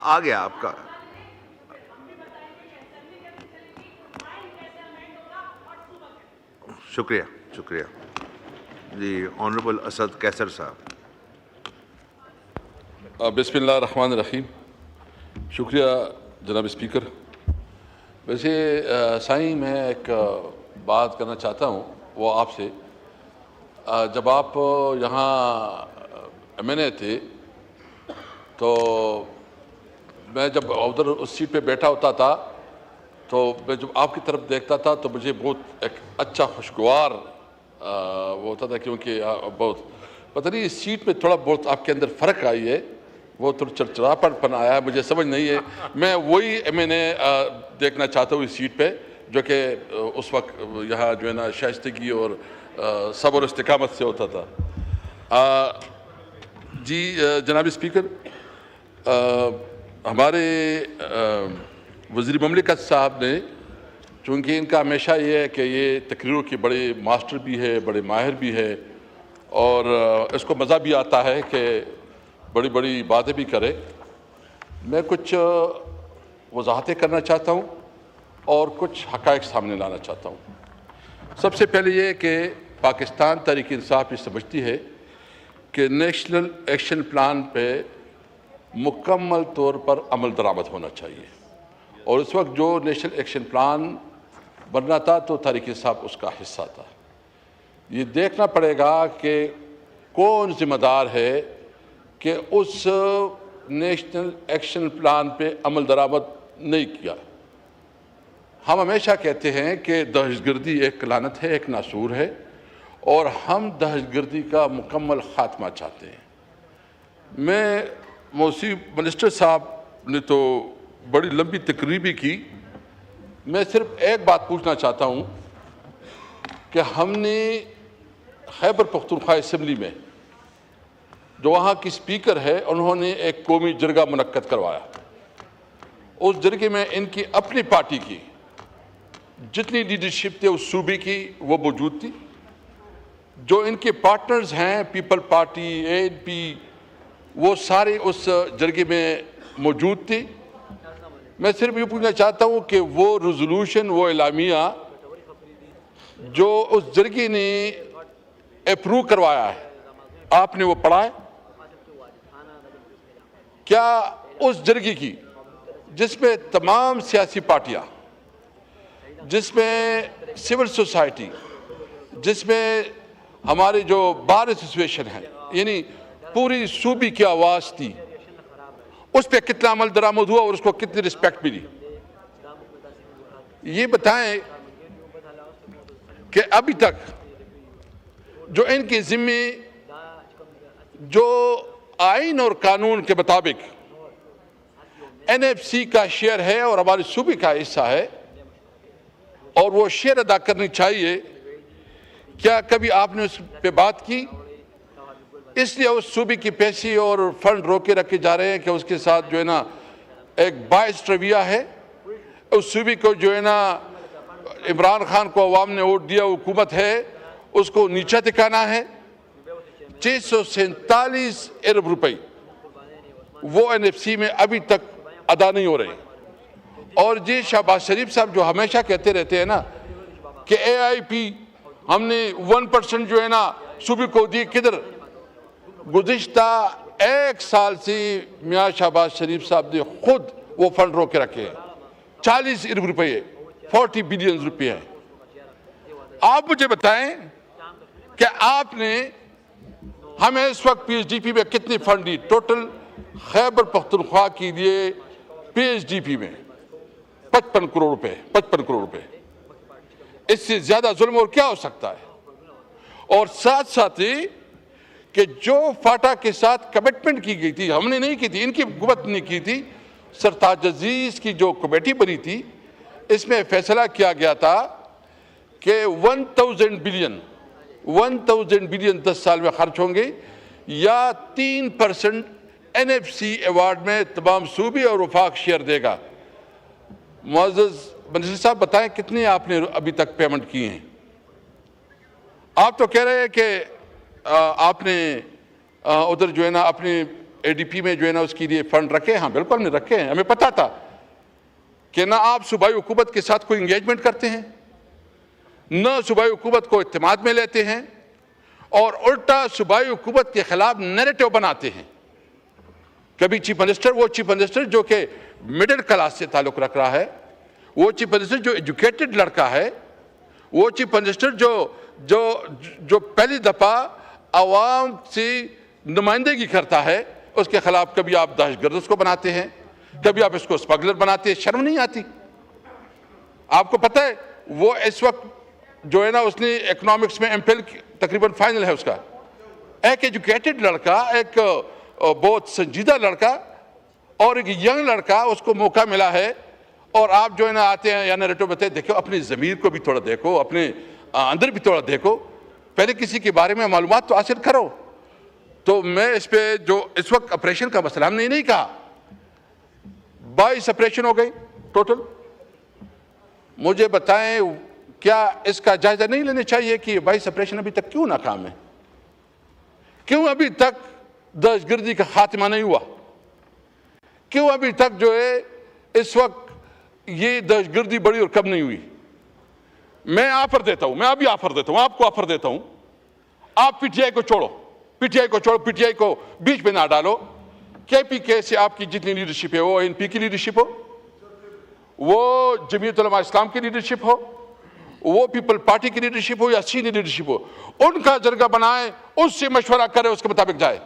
आ गया आपका। शुक्रिया शुक्रिया जी। ऑनरेबल असद कैसर साहब। बिस्मिल्लाहिर्रहमानिर्रहीम। शुक्रिया जनाब स्पीकर। वैसे साईं, मैं एक बात करना चाहता हूँ वो आपसे। जब आप यहाँ MNA थे तो मैं जब उधर उस सीट पे बैठा होता था तो मैं जब आपकी तरफ देखता था तो मुझे बहुत एक अच्छा खुशगवार वो होता था, क्योंकि बहुत पता नहीं इस सीट पे थोड़ा बहुत आपके अंदर फ़र्क आई है, वो थोड़ा चिड़चिड़ापन आया है, मुझे समझ नहीं है। मैं वही MNA देखना चाहता हूँ इस सीट पे जो कि उस वक्त यहाँ जो है ना शाइस्तगी और सब्र इस्तिकामत से होता था। जी जनाब स्पीकर, हमारे वज़ीर ममलिकत साहब ने, चूँकि इनका हमेशा ये है कि ये तकरीरों के बड़े मास्टर भी है, बड़े माहिर भी है और इसको मज़ा भी आता है कि बड़ी बड़ी बातें भी करे। मैं कुछ वजाहतें करना चाहता हूँ और कुछ हक़ाइक़ सामने लाना चाहता हूँ। सबसे पहले ये कि पाकिस्तान तहरीक इंसाफ ये समझती है कि नेशनल एक्शन प्लान पे मुकम्मल तौर पर अमल दरामद होना चाहिए, और उस वक्त जो नेशनल एक्शन प्लान बनना था तो तहरीक इंसाफ उसका हिस्सा था। ये देखना पड़ेगा कि कौन ज़िम्मेदार है कि उस नेशनल एक्शन प्लान पे अमल दरामद नहीं किया। हम हमेशा कहते हैं कि दहशतगर्दी एक लानत है, एक नासूर है, और हम दहशतगर्दी का मुकम्मल ख़ात्मा चाहते हैं। मैं मौसी मिनिस्टर साहब ने तो बड़ी लंबी तकरीर भी की। मैं सिर्फ एक बात पूछना चाहता हूँ कि हमने खैबर पख्तूनख्वा असम्बली में जो वहाँ की स्पीकर है, उन्होंने एक कौमी जरगा मुनक्कद करवाया। उस जरगे में इनकी अपनी पार्टी की जितनी लीडरशिप थी उस सूबे की वो मौजूद थी। जो इनके पार्टनर्स हैं पीपल पार्टी, ANP, वो सारे उस जरगे में मौजूद थे। मैं सिर्फ ये पूछना चाहता हूँ कि वो रेजोल्यूशन, वो एलामिया जो उस जरगे ने अप्रूव करवाया है, आपने वो पढ़ा है? क्या उस जरगे की जिसमें तमाम सियासी पार्टियाँ, जिसमें सिविल सोसाइटी, जिसमें हमारे जो बार एसोसिएशन है, यानी पूरी सूबे की आवाज़ थी, उस पर कितना अमल दरामद हुआ और उसको कितनी रिस्पेक्ट मिली? ये बताएं कि अभी तक जो इनके ज़िम्मे जो आइन और कानून के मुताबिक NFC का शेयर है और हमारे सूबे का हिस्सा है और वो शेयर अदा करनी चाहिए, क्या कभी आपने उस पे बात की? इसलिए उस सूबे की पैसे और फंड रोके रखे जा रहे हैं कि उसके साथ जो है ना एक बाइस रवैया है। उस सूबे को जो है ना इमरान खान को अवाम ने वोट दिया, हुकूमत है, उसको नीचा दिखाना है। 647 अरब रुपए वो NFC में अभी तक अदा नहीं हो रहे। और जी शहबाज शरीफ साहब जो हमेशा कहते रहते हैं ना कि AIP हमने 1% जो है ना सूबे को दी, किधर? गुज़िश्ता 1 साल से मियाँ शहबाज शरीफ साहब ने खुद वो फंड रोके रखे हैं। 40 अरब रुपये, 40 बिलियन रुपये हैं। आप मुझे बताएं कि आपने हमें इस वक्त PSDP में कितनी फंड दी? टोटल खैबर पख्तूनख्वा के लिए PSDP में 55 करोड़ रुपए, 55 करोड़ रुपए। इससे ज्यादा जुल्म और क्या हो सकता है? और साथ साथ ही कि जो फाटा के साथ कमिटमेंट की गई थी, हमने नहीं की थी, इनकी हुकूमत ने की थी। सरताज अजीज की जो कमेटी बनी थी, इसमें फैसला किया गया था कि 1000 बिलियन 10 साल में खर्च होंगे या 3% NFC अवार्ड में तमाम सूबे और वफाक शेयर देगा। मुअज़्ज़ज़ मिनिस्टर साहब बताएं कितने आपने अभी तक पेमेंट किए हैं? आप तो कह रहे हैं कि आपने उधर जो है ना अपने ADP में जो है ना उसके लिए फंड रखे? हाँ बिल्कुल हमने रखे हैं। हमें पता था कि ना आप सूबाई हुकूमत के साथ कोई इंगेजमेंट करते हैं, न सूबाई हुकूमत को इत्तेमाद में लेते हैं, और उल्टा सूबाई हुकूमत के खिलाफ नैरेटिव बनाते हैं। कभी चीफ मिनिस्टर, वो चीफ मिनिस्टर जो कि मिडिल क्लास से ताल्लुक रख रहा है, वो चीफ मिनिस्टर जो एजुकेटेड लड़का है, वो चीफ मिनिस्टर जो जो जो पहली दफा आवाम से नुमाइंदगी करता है, उसके खिलाफ कभी आप दहशतगर्द उसको बनाते हैं, कभी आप इसको स्मगलर बनाते हैं। शर्म नहीं आती? आपको पता है वो इस वक्त जो है ना उसने इकोनॉमिक्स में एमफिल तकरीबन फाइनल है उसका। एक एजुकेटेड लड़का, एक बहुत संजीदा लड़का और एक यंग लड़का, उसको मौका मिला है, और आप जो है ना आते हैं या नैरेटिव बताते, देखो अपनी ज़मीर को भी थोड़ा देखो, अपने अंदर भी थोड़ा देखो, पहले किसी के बारे में मालूमात तो हासिल करो। तो मैं इस पे जो इस वक्त ऑपरेशन का मसला हमने नहीं कहा, 22 ऑपरेशन हो गई टोटल। मुझे बताएं क्या इसका जायजा नहीं लेना चाहिए कि 22 ऑपरेशन अभी तक क्यों नाकाम है? क्यों अभी तक दहशतगर्दी का खात्मा नहीं हुआ? क्यों अभी तक जो है इस वक्त ये दहशतगर्दी बढ़ी और कब नहीं हुई? मैं ऑफर देता हूं, मैं अभी ऑफर देता हूं, आपको ऑफर देता हूं, आप पीटीआई को छोड़ो, पीटीआई को छोड़ो, पीटीआई को बीच में ना डालो। केपीके से आपकी जितनी लीडरशिप है, वो एनपी की लीडरशिप हो, वो जमीयत उलमा इस्लाम की लीडरशिप हो, वो पीपल पार्टी की लीडरशिप हो या सीनियर लीडरशिप हो, उनका जरगा बनाए, उससे मशवरा करे, उसके मुताबिक जाए।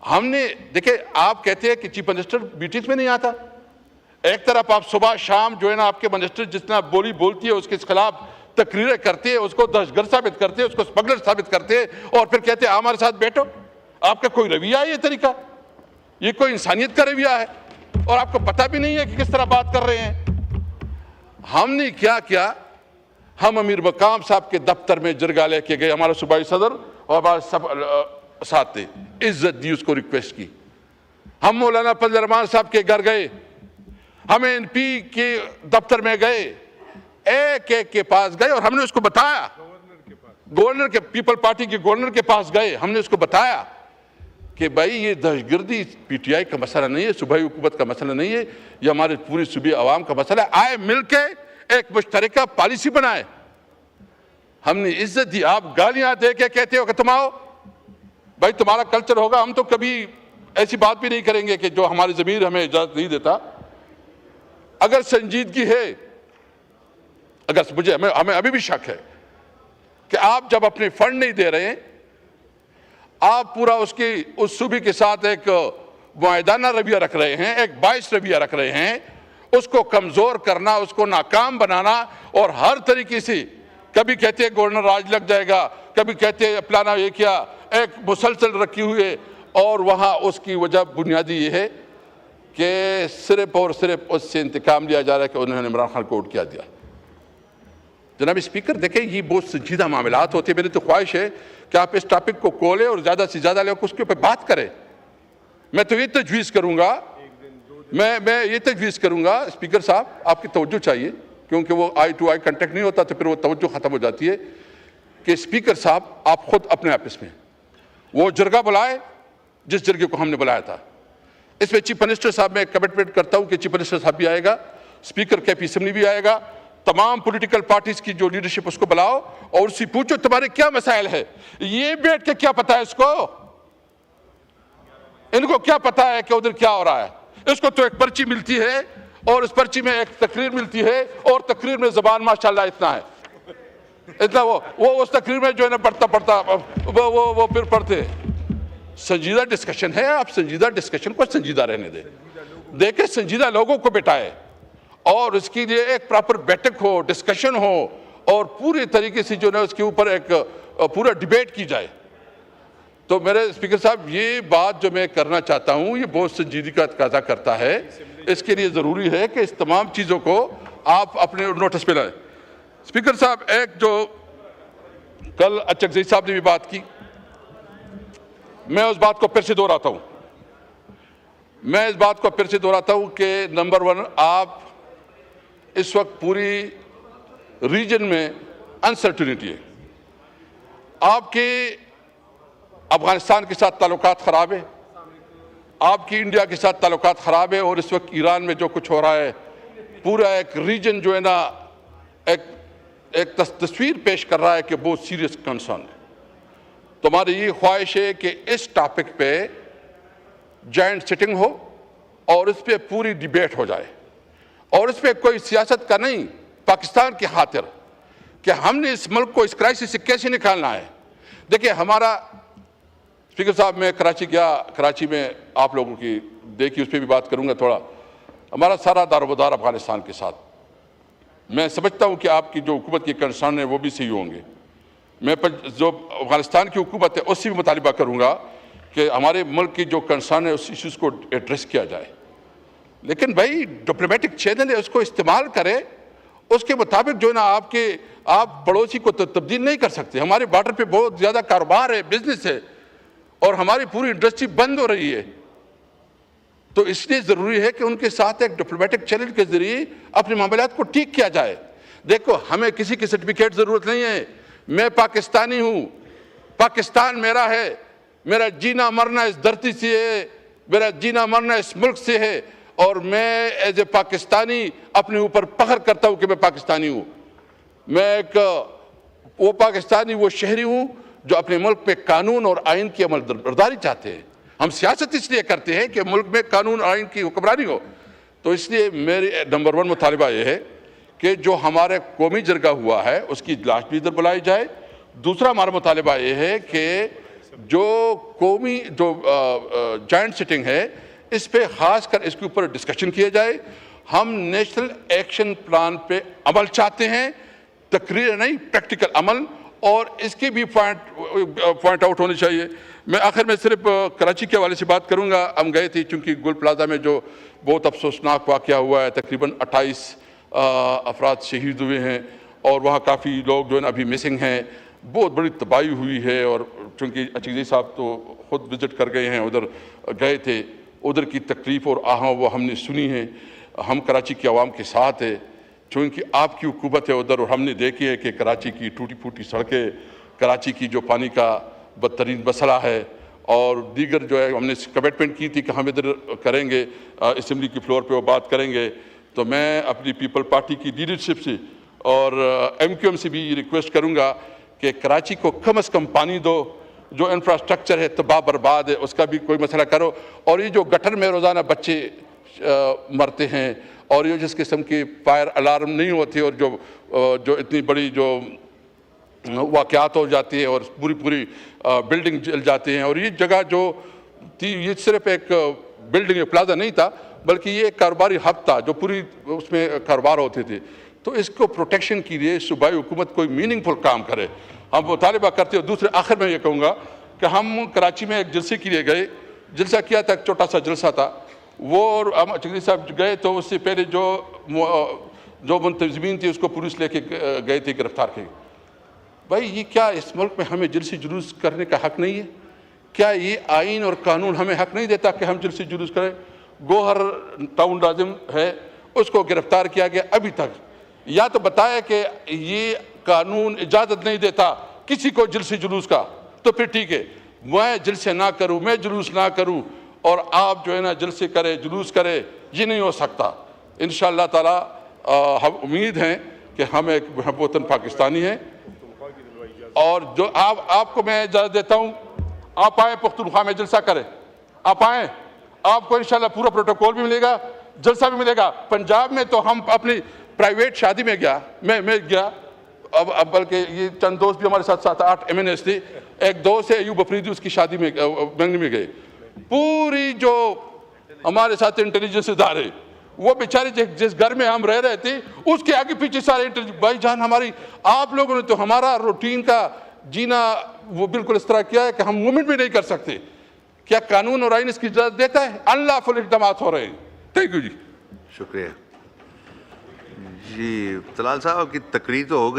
हमने देखे, आप कहते हैं कि चीफ मिनिस्टर मीटिंग्स में नहीं आता। एक तरफ आप सुबह शाम जो है ना आपके मिनिस्टर जितना बोली बोलती है उसके खिलाफ तकरीरें करते हैं, उसको दहशतगर्द साबित करते हैं, उसको स्मगलर साबित करते हैं, और फिर कहते हैं हमारे साथ बैठो। आपका कोई रवैया है? ये तरीका, ये कोई इंसानियत का रवैया है? और आपको पता भी नहीं है कि किस तरह बात कर रहे हैं। हमने क्या किया, हम अमीर मकाम साहब के दफ्तर में जरगा लेके गए, हमारा सूबाई सदर और हमारे सब साथ थे, इज्जत दी, उसको रिक्वेस्ट की। हम मौलाना फजल रहमान साहब के घर गए, हम एनपी के दफ्तर में गए, एक एक के पास गए और हमने उसको बताया, गवर्नर के पीपल पार्टी के गवर्नर के पास गए, हमने उसको बताया कि भाई ये दहशतगर्दी पीटीआई का मसला नहीं है, सूबाई हुकूमत का मसला नहीं है, ये हमारे पूरी सूबी आवाम का मसला है। आए मिलके एक मुश्तरका पॉलिसी बनाए। हमने इज्जत दी। आप गालियां दे के कहते हो कि तुम आओ, भाई तुम्हारा कल्चर होगा, हम तो कभी ऐसी बात भी नहीं करेंगे कि जो हमारी ज़मीर हमें इजाज़त नहीं देता। अगर संजीदगी है, अगर मुझे हमें अभी भी शक है कि आप जब अपने फंड नहीं दे रहे हैं, आप पूरा उसकी उस सूबे के साथ एक मुआहिदाना रवैया रख रहे हैं, एक बाइस रवैया रख रहे हैं, उसको कमज़ोर करना, उसको नाकाम बनाना, और हर तरीके से कभी कहते हैं गवर्नर राज लग जाएगा, कभी कहते हैं फलाना ये क्या, एक मुसलसल रखी हुई है। और वहाँ उसकी वजह बुनियादी ये है कि सिर्फ और सिर्फ उससे इंतकाम लिया जा रहा है कि उन्होंने इमरान खान को वोट किया दिया। जनाब स्पीकर, देखें ये बहुत संजीदा मामलात होते हैं। मेरी तो ख्वाहिश है कि आप इस टॉपिक को खोलें और ज़्यादा से ज़्यादा लोग उसके ऊपर बात करें। मैं तो ये तजवीज़ करूँगा, मैं ये तजवीज़ करूँगा स्पीकर साहब, आपकी तवज्जो चाहिए, क्योंकि वो आई टू आई कंटेक्ट नहीं होता तो फिर वो तवज्जो ख़त्म हो जाती है, कि स्पीकर साहब आप खुद अपने ऑफिस में वो जरगा बुलाए जिस जरगे को हमने बुलाया था। इसमें चीफ मिनिस्टर साहब मैं कमिटमेंट करता हूँ कि चीफ मिनिस्टर साहब भी आएगा, स्पीकर के पी भी आएगा, तमाम पॉलिटिकल पार्टीज की जो लीडरशिप उसको बुलाओ और उससे पूछो तुम्हारे क्या मसाइल है। ये बैठ के क्या पता है इसको, इनको क्या पता है कि उधर क्या हो रहा है? इसको तो एक पर्ची मिलती है और उस पर्ची में एक तकरीर मिलती है, और तकरीर में ज़बान माशाल्लाह इतना है, इतना वो उस तकरीर में जो है ना पढ़ता वो फिर पढ़ते। संजीदा डिस्कशन है, आप संजीदा डिस्कशन को संजीदा रहने दें, देखे संजीदा लोगों को बिठाए और उसके लिए एक प्रॉपर बैठक हो, डिस्कशन हो, और पूरे तरीके से जो है उसके ऊपर एक पूरा डिबेट की जाए। तो मेरे स्पीकर साहब, ये बात जो मैं करना चाहता हूँ ये बहुत संजीदगी का तकाजा करता है। इसके लिए ज़रूरी है कि इस तमाम चीज़ों को आप अपने नोटिस पे लाएं। स्पीकर साहब, एक जो कल अचकज़ई साहब ने भी बात की, मैं उस बात को फिर से दोहराता हूँ, मैं इस बात को फिर से दोहराता हूँ कि नंबर 1, आप इस वक्त पूरी रीजन में अनसर्टिनिटी है, आपके अफगानिस्तान के साथ ताल्लुकात ख़राब है, आपकी इंडिया के साथ ताल्लुकात ख़राब है और इस वक्त ईरान में जो कुछ हो रहा है, पूरा एक रीजन जो है ना एक तस्वीर पेश कर रहा है कि बहुत सीरियस कंसर्न है। तो हमारी ये ख्वाहिश है कि इस टॉपिक पे जॉइंट सिटिंग हो और इस पे पूरी डिबेट हो जाए, और इस पे कोई सियासत का नहीं, पाकिस्तान की खातिर कि हमने इस मुल्क को इस क्राइसिस से कैसे निकालना है। देखिए, हमारा स्पीकर साहब, मैं कराची गया, कराची में आप लोगों की देखी, उस पर भी बात करूंगा थोड़ा। हमारा सारा दारोमदार अफगानिस्तान के साथ, मैं समझता हूं कि आपकी जो हुकूमत के कंसर्न है वो भी सही होंगे। मैं जो अफगानिस्तान की हुकूमत है उससे भी मुतालिबा करूंगा कि हमारे मुल्क की जो कंसर्न है उस इश्यूज़ को एड्रेस किया जाए। लेकिन भाई, डिप्लोमेटिक चैनल है, उसको इस्तेमाल करें, उसके मुताबिक जो है ना आप पड़ोसी को तब्दील नहीं कर सकते। हमारे बॉर्डर पे बहुत ज़्यादा कारोबार है, बिजनेस है, और हमारी पूरी इंडस्ट्री बंद हो रही है। तो इसलिए ज़रूरी है कि उनके साथ एक डिप्लोमेटिक चैनल के ज़रिए अपने मामलात को ठीक किया जाए। देखो, हमें किसी की सर्टिफिकेट ज़रूरत नहीं है। मैं पाकिस्तानी हूँ, पाकिस्तान मेरा है, मेरा जीना मरना इस धरती से है, मेरा जीना मरना इस मुल्क से है, और मैं एज ए पाकिस्तानी अपने ऊपर फख्र करता हूँ कि मैं पाकिस्तानी हूँ। मैं एक वो पाकिस्तानी, वो शहरी हूँ जो अपने मुल्क पे कानून और आइन की अमलबरदारी चाहते हैं। हम सियासत इसलिए करते हैं कि मुल्क में कानून और आइन की हुक्मरानी हो। तो इसलिए मेरी नंबर 1 मुतालिबा ये है कि जो हमारे कौमी जरगा हुआ है उसकी इजलास भी इधर बुलाई जाए। दूसरा हमारा मुतालिबा ये है कि जो कौमी जो जॉइंट सिटिंग है, इस पे खास कर इसके ऊपर डिस्कशन किया जाए। हम नेशनल एक्शन प्लान पे अमल चाहते हैं, तकरीर नहीं, प्रैक्टिकल अमल, और इसके भी पॉइंट आउट होने चाहिए। मैं आखिर में सिर्फ कराची के हवाले से बात करूंगा। हम गए थे, चूंकि गुल प्लाजा में जो बहुत अफसोसनाक वाक़या हुआ है, तकरीबन 28 अफराद शहीद हुए हैं, और वहाँ काफ़ी लोग जो है ना अभी मिसिंग हैं। बहुत बड़ी तबाही हुई है, और चूँकि अचीज़ी साहब तो ख़ुद विज़िट कर गए हैं, उधर गए थे, उधर की तकलीफ़ और आहा वो हमने सुनी है। हम कराची की आवाम के साथ है, चूँकि आपकी हुकूमत है उधर, और हमने देखी है कि कराची की टूटी फूटी सड़कें, कराची की जो पानी का बदतरीन मसला है, और दीगर जो है हमने कमिटमेंट की थी कि हम इधर करेंगे, असम्बली की फ्लोर पे वो बात करेंगे। तो मैं अपनी पीपल पार्टी की लीडरशिप से और MQM से भी रिक्वेस्ट करूँगा कि कराची को कम से कम पानी दो, जो इंफ्रास्ट्रक्चर है तबाह बर्बाद है उसका भी कोई मसला करो, और ये जो गटर में रोज़ाना बच्चे मरते हैं, और ये जिस किस्म की फायर अलार्म नहीं होती, और जो इतनी बड़ी जो वाक़यात हो जाती है और पूरी बिल्डिंग जल जाती हैं। और ये जगह जो थी, ये सिर्फ एक बिल्डिंग प्लाजा नहीं था, बल्कि ये एक कारोबारी हब था जो पूरी उसमें कारोबार होते थे। तो इसको प्रोटेक्शन के लिए सूबाई हुकूमत कोई मीनिंगफुल काम करे, हम मुतालिबा करते हो। दूसरे आखिर में ये कहूँगा कि हम कराची में एक जलसे के लिए गए, जलसा किया था, एक छोटा सा जलसा था वो, और हम चौधरी साहब गए तो उससे पहले जो मुंतज़मीन थी उसको पुलिस लेके गए थे, गिरफ्तार किए। भाई, ये क्या इस मुल्क में हमें जलसे जुलूस करने का हक़ नहीं है? क्या ये आइन और कानून हमें हक़ नहीं देता कि हम जलसे जुलूस करें? गोहर टाउन लाजिम है, उसको गिरफ्तार किया गया, अभी तक या तो बताया कि ये कानून इजाज़त नहीं देता किसी को जलसे जुलूस का, तो फिर ठीक है, मैं जलसे ना करूँ, मैं जुलूस ना करूँ, और आप जो है ना जलसे करे, जुलूस करे, ये नहीं हो सकता। इंशाअल्लाह ताला हम उम्मीद हैं कि हम एक वतन पाकिस्तानी हैं, और जो आपको मैं इजाज़त देता हूँ, आप आए पुख्तनख्वा में जलसा करें, आप आएँ, आपको इंशाल्लाह पूरा प्रोटोकॉल भी मिलेगा, जलसा भी मिलेगा। पंजाब में तो हम अपनी प्राइवेट शादी में गया, मैं गया, अब बल्कि ये चंद दोस्त भी हमारे साथ 7-8 MNS थे, एक दोस्त है अयूब अफरीदी, उसकी शादी में मंगनी में गए। पूरी जो हमारे साथ इंटेलिजेंस इदारे, वो बेचारे जिस घर में हम रह रहे थे उसके आगे पीछे सारे भाई जान हमारी, आप लोगों ने तो हमारा रूटीन का जीना वो बिल्कुल इस तरह किया है कि हम मूवमेंट भी नहीं कर सकते। क्या कानून और आइन इसकी इजाज़त देता है? अनलॉफुल इक़दामात हो रहे हैं। थैंक यू जी, शुक्रिया जी। तलाल साहब की तकरीर तो हो गई।